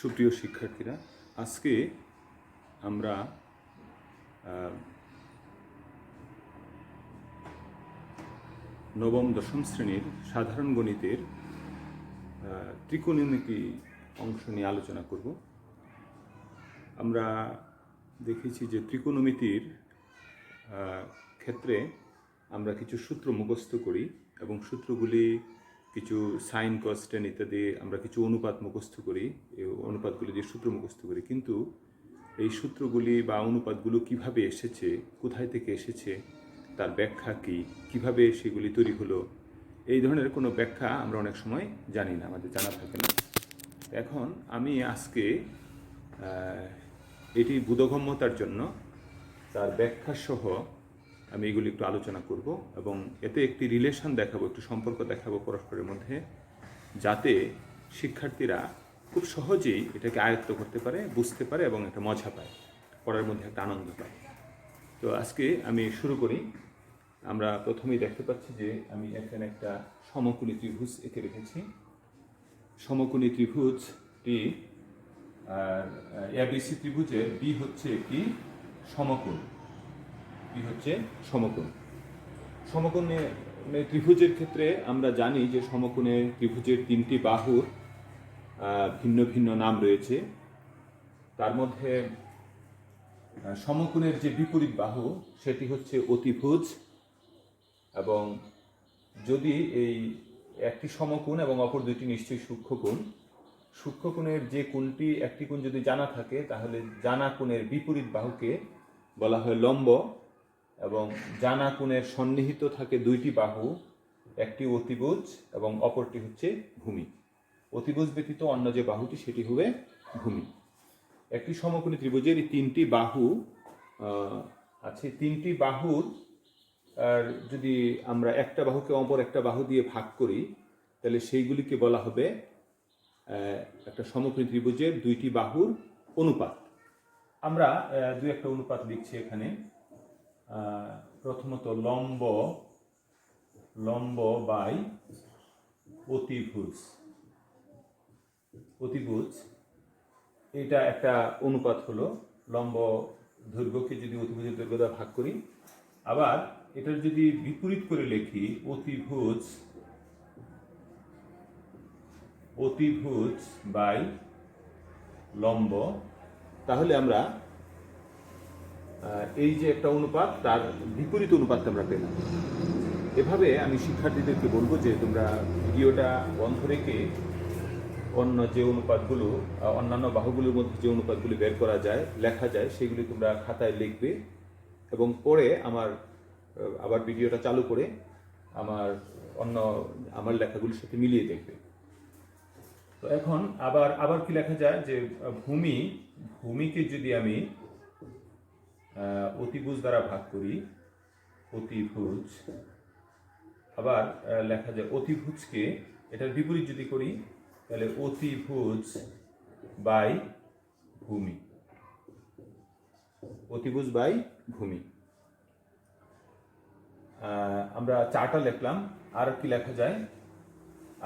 সুপ্রিয় শিক্ষার্থীরা, আজকে আমরা নবম দশম শ্রেণীর সাধারণ গণিতের ত্রিকোণমিতি অংশ নিয়ে আলোচনা করব। আমরা দেখেছি যে ত্রিকোণমিতির ক্ষেত্রে আমরা কিছু সূত্র মুখস্থ করি এবং সূত্রগুলি কিছু সাইন কস টেন ইত্যাদি আমরা কিছু অনুপাত মুখস্থ করি, এই অনুপাতগুলি দিয়ে সূত্র মুখস্থ করি। কিন্তু এই সূত্রগুলি বা অনুপাতগুলো কিভাবে এসেছে, কোথায় থেকে এসেছে, তার ব্যাখ্যা কী, কীভাবে সেগুলি তৈরি হলো, এই ধরনের কোনো ব্যাখ্যা আমরা অনেক সময় জানি না, আমাদের জানা থাকে না। এখন আমি আজকে এটি বোধগম্যতার জন্য তার ব্যাখ্যা সহ আমি এগুলি একটু আলোচনা করব এবং এতে একটি রিলেশন দেখাবো, একটু সম্পর্ক দেখাবো পরস্পরের মধ্যে, যাতে শিক্ষার্থীরা খুব সহজেই এটাকে আয়ত্ত করতে পারে, বুঝতে পারে এবং একটা মজা পায়, পড়ার মধ্যে একটা আনন্দ পায়। তো আজকে আমি শুরু করি। আমরা প্রথমেই দেখতে পাচ্ছি যে আমি এখানে একটা সমকোণী ত্রিভুজ এঁকে রেখেছি। সমকোণী ত্রিভুজটি আর এবিসি ত্রিভুজের বি হচ্ছে একটি সমকোণ, বি হচ্ছে সমকোণ। সমকোণে ত্রিভুজের ক্ষেত্রে আমরা জানি যে সমকোণে ত্রিভুজের তিনটি বাহুর ভিন্ন ভিন্ন নাম রয়েছে। তার মধ্যে সমকোণের যে বিপরীত বাহু সেটি হচ্ছে অতিভুজ, এবং যদি এই একটি সমকোণ এবং অপর দুইটি নিশ্চয়ই সূক্ষ্মকোণ, সূক্ষ্মকোণের যে কোণটি একটি কোণ যদি জানা থাকে তাহলে জানা কোণের বিপরীত বাহুকে বলা হয় লম্ব, এবং জানা কোণের সন্নিহিত থাকে দুইটি বাহু, একটি অতিভুজ এবং অপরটি হচ্ছে ভূমি। অতিভুজ ব্যতীত অন্য যে বাহুটি সেটি হবে ভূমি। একটি সমকোণী ত্রিভুজের এই তিনটি বাহু আছে। তিনটি বাহুর আর যদি আমরা একটা বাহুকে অপর একটা বাহু দিয়ে ভাগ করি তাহলে সেইগুলিকে বলা হবে একটা সমকোণী ত্রিভুজের দুইটি বাহুর অনুপাত। আমরা দুই একটা অনুপাত লিখছি এখানে। প্রথমত লম্ব, লম্ব বাই অতিভুজ, অতিভুজ এটা একটা অনুপাত হলো। লম্ব দৈর্ঘ্যকে যদি অতিভুজের দৈর্ঘ্য দ্বারা ভাগ করি, আবার এটার যদি বিপরীত করে লিখি অতিভুজ, অতিভুজ বাই লম্ব, তাহলে আমরা এই যে একটা অনুপাত তার বিপরীত অনুপাতটা আমরা পেলাম। এভাবে আমি শিক্ষার্থীদেরকে বলবো যে তোমরা ভিডিওটা বন্ধ রেখে অন্য যে অনুপাতগুলো, অন্যান্য বাহুগুলোর মধ্যে যে অনুপাতগুলি বের করা যায়, লেখা যায়, সেগুলি তোমরা খাতায় লিখবে এবং পরে আবার ভিডিওটা চালু করে আমার লেখাগুলির সাথে মিলিয়ে দেখবে। তো এখন আবার কি লেখা যায় যে ভূমিকে যদি আমি অতিভুজ দ্বারা ভাগ করি, অতিভুজ, আবার লেখা যায় অতিভুজকে এটার বিপরীত যদি করি তাহলে অতিভুজ বাই ভূমি, অতিভুজ বাই ভূমি। আমরা চারটা লিখলাম। আর কি লেখা যায়?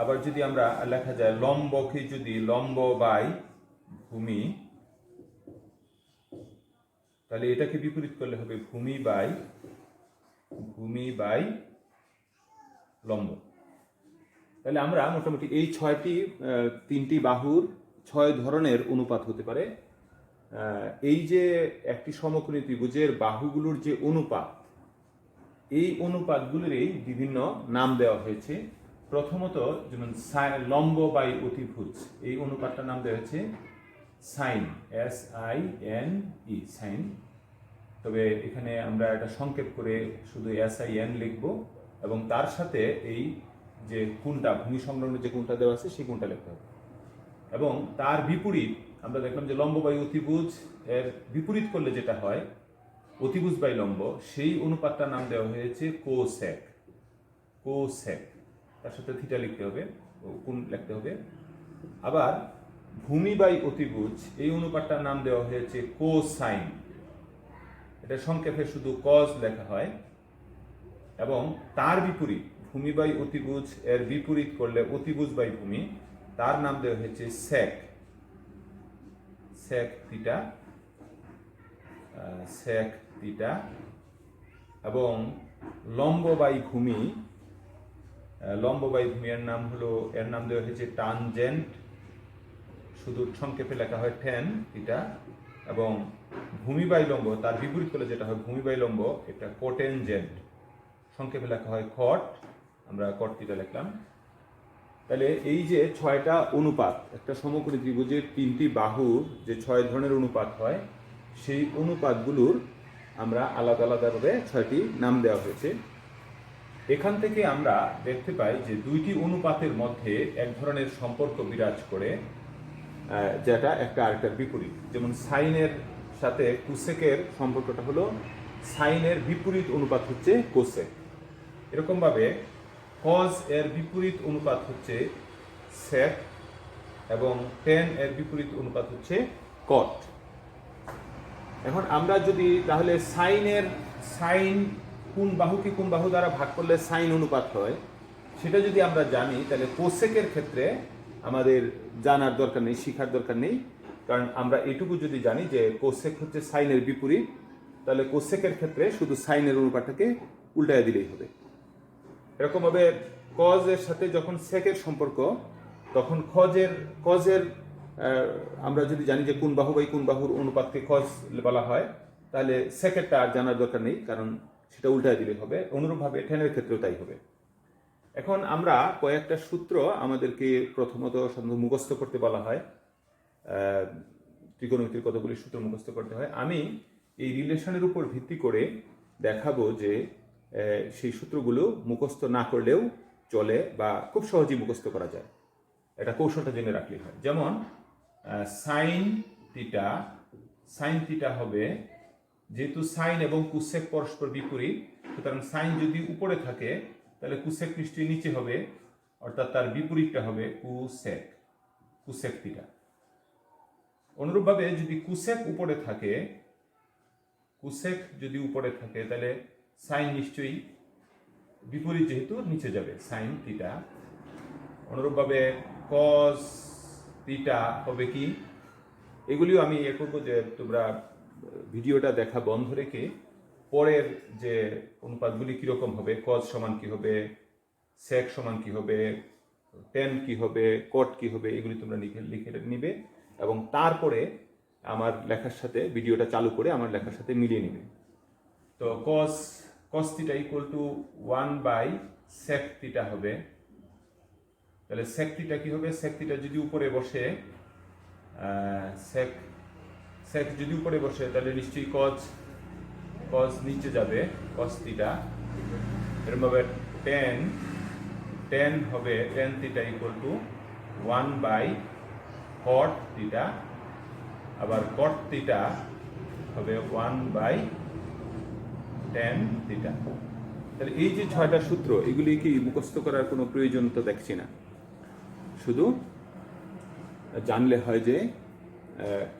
আবার যদি আমরা লেখা যায় লম্বকে যদি লম্ব বাই ভূমি, তাহলে এটাকে বিপরীত করলে হবে ভূমি বাই লম্ব। তাহলে আমরা মোটামুটি এই তিনটি বাহুর 6 ধরনের অনুপাত হতে পারে। এই যে একটি সমকোণী ত্রিভুজের বাহুগুলোর যে অনুপাত, এই অনুপাতগুলিরই বিভিন্ন নাম দেওয়া হয়েছে। প্রথমত যেমন লম্ব বাই অতিভুজ, এই অনুপাতটার নাম দেওয়া হয়েছে সাইন, SINE, সাইন। তবে এখানে আমরা এটা সংক্ষেপ করে শুধু SIN লিখব এবং তার সাথে এই যে কোণটা, ভূমি সংলগ্ন যে কোণটা দেওয়া আছে সেই কোণটা লিখতে হবে। এবং তার বিপরীত আমরা দেখলাম যে লম্ব বাই অতিভুজ এর বিপরীত করলে যেটা হয় অতিভুজ বাই লম্ব, সেই অনুপাতটার নাম দেওয়া হয়েছে কোসেক, তার সাথে থিটা লিখতে হবে, কোণ লিখতে হবে। আবার ভূমি বাই অতিভুজ, এই অনুপাতটার নাম দেওয়া হয়েছে কোসাইন, এটা সংক্ষেপে শুধু কজ লেখা হয়। এবং তার বিপরীত ভূমি বাই অতিভুজ এর বিপরীত করলে অতিভুজ বাই ভূমি, তার নাম দেওয়া হয়েছে সেক, সেক থিটা সেক থিটা এবং লম্ব বাই ভূমি এর নাম দেওয়া হয়েছে টানজেন্ট, শুধু সংক্ষেপে লেখা হয় টেন থিটা, এবং ভূমি বাই লম্ব তার বিপরীত করলে যেটা হয় ভূমি বাই লম্ব, এটা কোটেনজেন্ট, সংক্ষেপে লেখা হয় কট, আমরা কট থিটা লিখলাম। তাহলে এই যে 6টা অনুপাত, একটা সমকোণী ত্রিভুজের 3টি বাহুর যে 6 ধরনের অনুপাত হয়, সেই অনুপাতগুলোর আমরা আলাদা আলাদাভাবে 6টি নাম দেওয়া হয়েছে। এখান থেকে আমরা দেখতে পাই যে 2টি অনুপাতের মধ্যে এক ধরনের সম্পর্ক বিরাজ করে, যেটা একটা আরেকটার বিপরীত। যেমন সাইনের সাথে কুসেকের সম্পর্কটা হলো সাইনের বিপরীত অনুপাত হচ্ছে কোসেক। এরকমভাবে কজ এর বিপরীত অনুপাত হচ্ছে সেক এবং টেন এর বিপরীত অনুপাত হচ্ছে কট। এখন আমরা যদি তাহলে সাইন কোন বাহুকে কোন বাহু দ্বারা ভাগ করলে সাইন অনুপাত হয় সেটা যদি আমরা জানি, তাহলে কোসেকের ক্ষেত্রে আমাদের জানার দরকার নেই, শিখার দরকার নেই, কারণ আমরা এটুকু যদি জানি যে কোসেক হচ্ছে সাইনের বিপরীত, তাহলে কোসেকের ক্ষেত্রে শুধু সাইনের অনুপাতটাকে উল্টায় দিলেই হবে। এরকমভাবে কজ এর সাথে যখন সেকের সম্পর্ক, তখন কজের আমরা যদি জানি যে কোন বাহু বাই কোন বাহুর অনুপাতকে কজ বলা হয়, তাহলে সেকেরটা আর জানার দরকার নেই, কারণ সেটা উল্টায় দিলে হবে। অনুরূপভাবে টেনের ক্ষেত্রেও তাই হবে। এখন আমরা কয়েকটা সূত্র আমাদেরকে প্রথমত মুখস্থ করতে বলা হয়, ত্রিকোণমিতির কতগুলি সূত্র মুখস্থ করতে হয়। আমি এই রিলেশনের উপর ভিত্তি করে দেখাবো যে সেই সূত্রগুলো মুখস্থ না করলেও চলে বা খুব সহজেই মুখস্থ করা যায়, এটা কৌশলটা জেনে রাখলেই হয়। যেমন সাইন থিটা হবে, যেহেতু সাইন এবং কুসেক পরস্পর বিপরীত, সুতরাং সাইন যদি উপরে থাকে তাহলে কুসেক নিশ্চয়ই নিচে হবে, অর্থাৎ তার বিপরীতটা হবে কুসেক থিটা। অনুরূপভাবে যদি কুসেক যদি উপরে থাকে তাহলে সাইন নিশ্চয়ই বিপরীত, যেহেতু নিচে যাবে, সাইন থিটা। অনুরূপভাবে কস থিটা হবে কি, এগুলিও আমি করবো যে তোমরা ভিডিওটা দেখা বন্ধ রেখে পরের যে অনুপাতগুলি কীরকম হবে, কজ সমান কি হবে, সেক সমান কি হবে, টেন কি হবে, কট কি হবে, এগুলি তোমরা লিখে নিবে এবং তারপরে আমার লেখার সাথে ভিডিওটা চালু করে আমার লেখার সাথে মিলিয়ে নিবে। তো cos theta equal to 1/sec theta হবে। তাহলে sec থিটা কি হবে, sec থিটা যদি উপরে বসে, sec যদি উপরে বসে তাহলে নিশ্চয়ই cos নিচে যাবে, cos থিটা। এরকমভাবে tan হবে, tan theta equal to 1/cot theta, আবার cot থিটা হবে 1/tan থিটা। তাহলে এই যে 6টা সূত্র, এগুলি কি মুখস্থ করার কোনো প্রয়োজন তো দেখছি না, শুধু জানলে হয় যে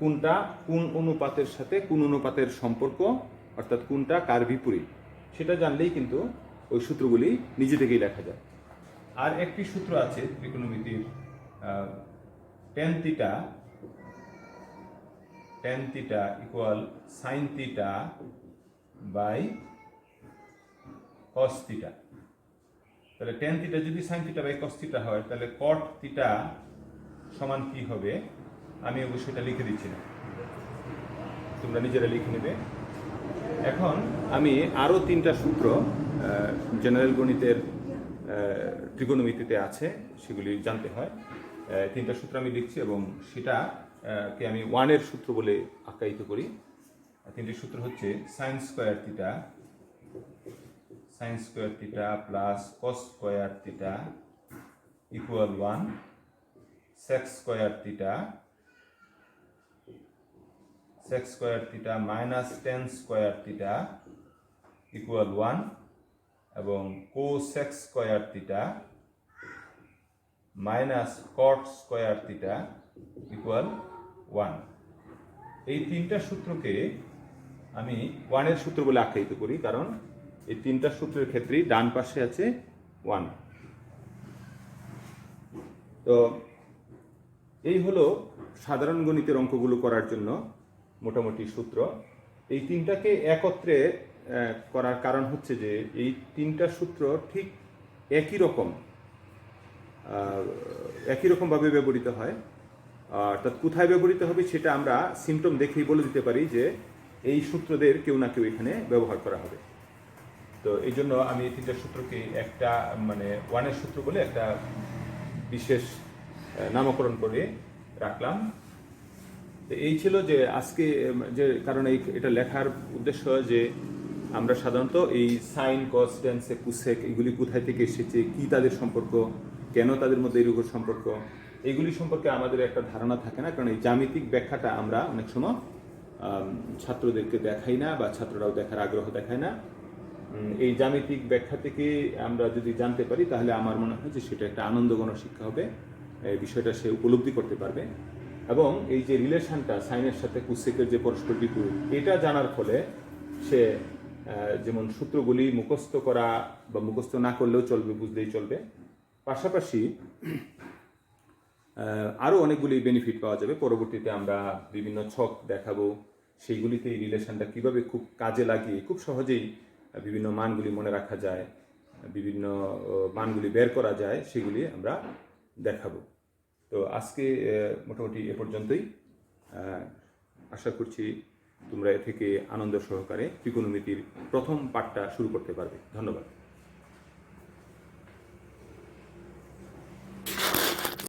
কোনটা কোন অনুপাতের সাথে কোন অনুপাতের সম্পর্ক, অর্থাৎ কোনটা কার বিপরীত, সেটা জানলেই কিন্তু ওই সূত্রগুলি নিজে থেকেই লেখা যায়। আর একটি সূত্র আছে ত্রিকোণমিতির, tan theta equal sine theta by cos theta. তাহলে tan থিটা যদি sine theta by cos theta হয়, তাহলে cot থিটা সমান কি হবে, আমি অবশ্যই এটা লিখে দিচ্ছি না, তোমরা নিজেরা লিখে নেবে। এখন আমি আরও 3টা সূত্র জেনারেল গণিতের ত্রিকোণমিতিতে আছে, সেগুলি জানতে হয়। 3টা সূত্র আমি লিখছি এবং সেটাকে আমি 1-এর সূত্র বলে আখ্যায়িত করি। 3টি সূত্র হচ্ছে sine square theta plus cos square theta equal 1, sec square theta minus tan square theta equal 1 এবং cosec square theta minus cot square theta equal 1। এই 3টা সূত্রকে আমি 1-এর সূত্র বলে আখ্যায়িত করি, কারণ এই 3টা সূত্রের ক্ষেত্রেই ডান পাশে আছে 1। তো এই হলো সাধারণ গণিতের অঙ্কগুলো করার জন্য মোটামুটি সূত্র। এই তিনটাকে একত্রে করার কারণ হচ্ছে যে এই তিনটা সূত্র ঠিক একই রকমভাবে ব্যবহৃত হয়। অর্থাৎ কোথায় ব্যবহৃত হবে সেটা আমরা সিমটম দেখেই বলে দিতে পারি যে এই সূত্রদের কেউ না কেউ এখানে ব্যবহার করা হবে। তো এই জন্য আমি এই তিনটা সূত্রকে একটা মানে ওয়ানের সূত্র বলে একটা বিশেষ নামকরণ করে রাখলাম। তো এই ছিল যে আজকে যে কারণে এটা লেখার উদ্দেশ্য যে আমরা সাধারণত এই সাইন, কস, ট্যান, সেক, কুসেক এগুলি কোথায় থেকে এসেছে, কি তাদের সম্পর্ক, কেন তাদের মধ্যে এইরকম সম্পর্ক, এইগুলি সম্পর্কে আমাদের একটা ধারণা থাকে না। কারণ এই জ্যামিতিক ব্যাখ্যাটা আমরা অনেক সময় ছাত্রদেরকে দেখাই না বা ছাত্ররাও দেখার আগ্রহ দেখায় না। এই জ্যামিতিক ব্যাখ্যা থেকে আমরা যদি জানতে পারি তাহলে আমার মনে হয় যে সেটা একটা আনন্দঘন শিক্ষা হবে, এই বিষয়টা সে উপলব্ধি করতে পারবে। এবং এই যে রিলেশনটা সাইনের সাথে কুসেকের যে পরস্পর বিপরীত, এটা জানার ফলে সে যেমন সূত্রগুলি মুখস্থ করা বা মুখস্থ না করলেও চলবে, বুঝলেই চলবে। পাশাপাশি আরও অনেকগুলি বেনিফিট পাওয়া যাবে। পরবর্তীতে আমরা বিভিন্ন ছক দেখাবো, সেইগুলিতে এই রিলেশনটা কীভাবে খুব কাজে লাগিয়ে খুব সহজেই বিভিন্ন মানগুলি মনে রাখা যায়, বিভিন্ন মানগুলি বের করা যায়, সেগুলি আমরা দেখাবো। তো আজকে মোটামুটি এ পর্যন্তই। আশা করছি তোমরা এ থেকে আনন্দ সহকারে ত্রিকোণমিতির প্রথম পাঠটা শুরু করতে পারবে। ধন্যবাদ।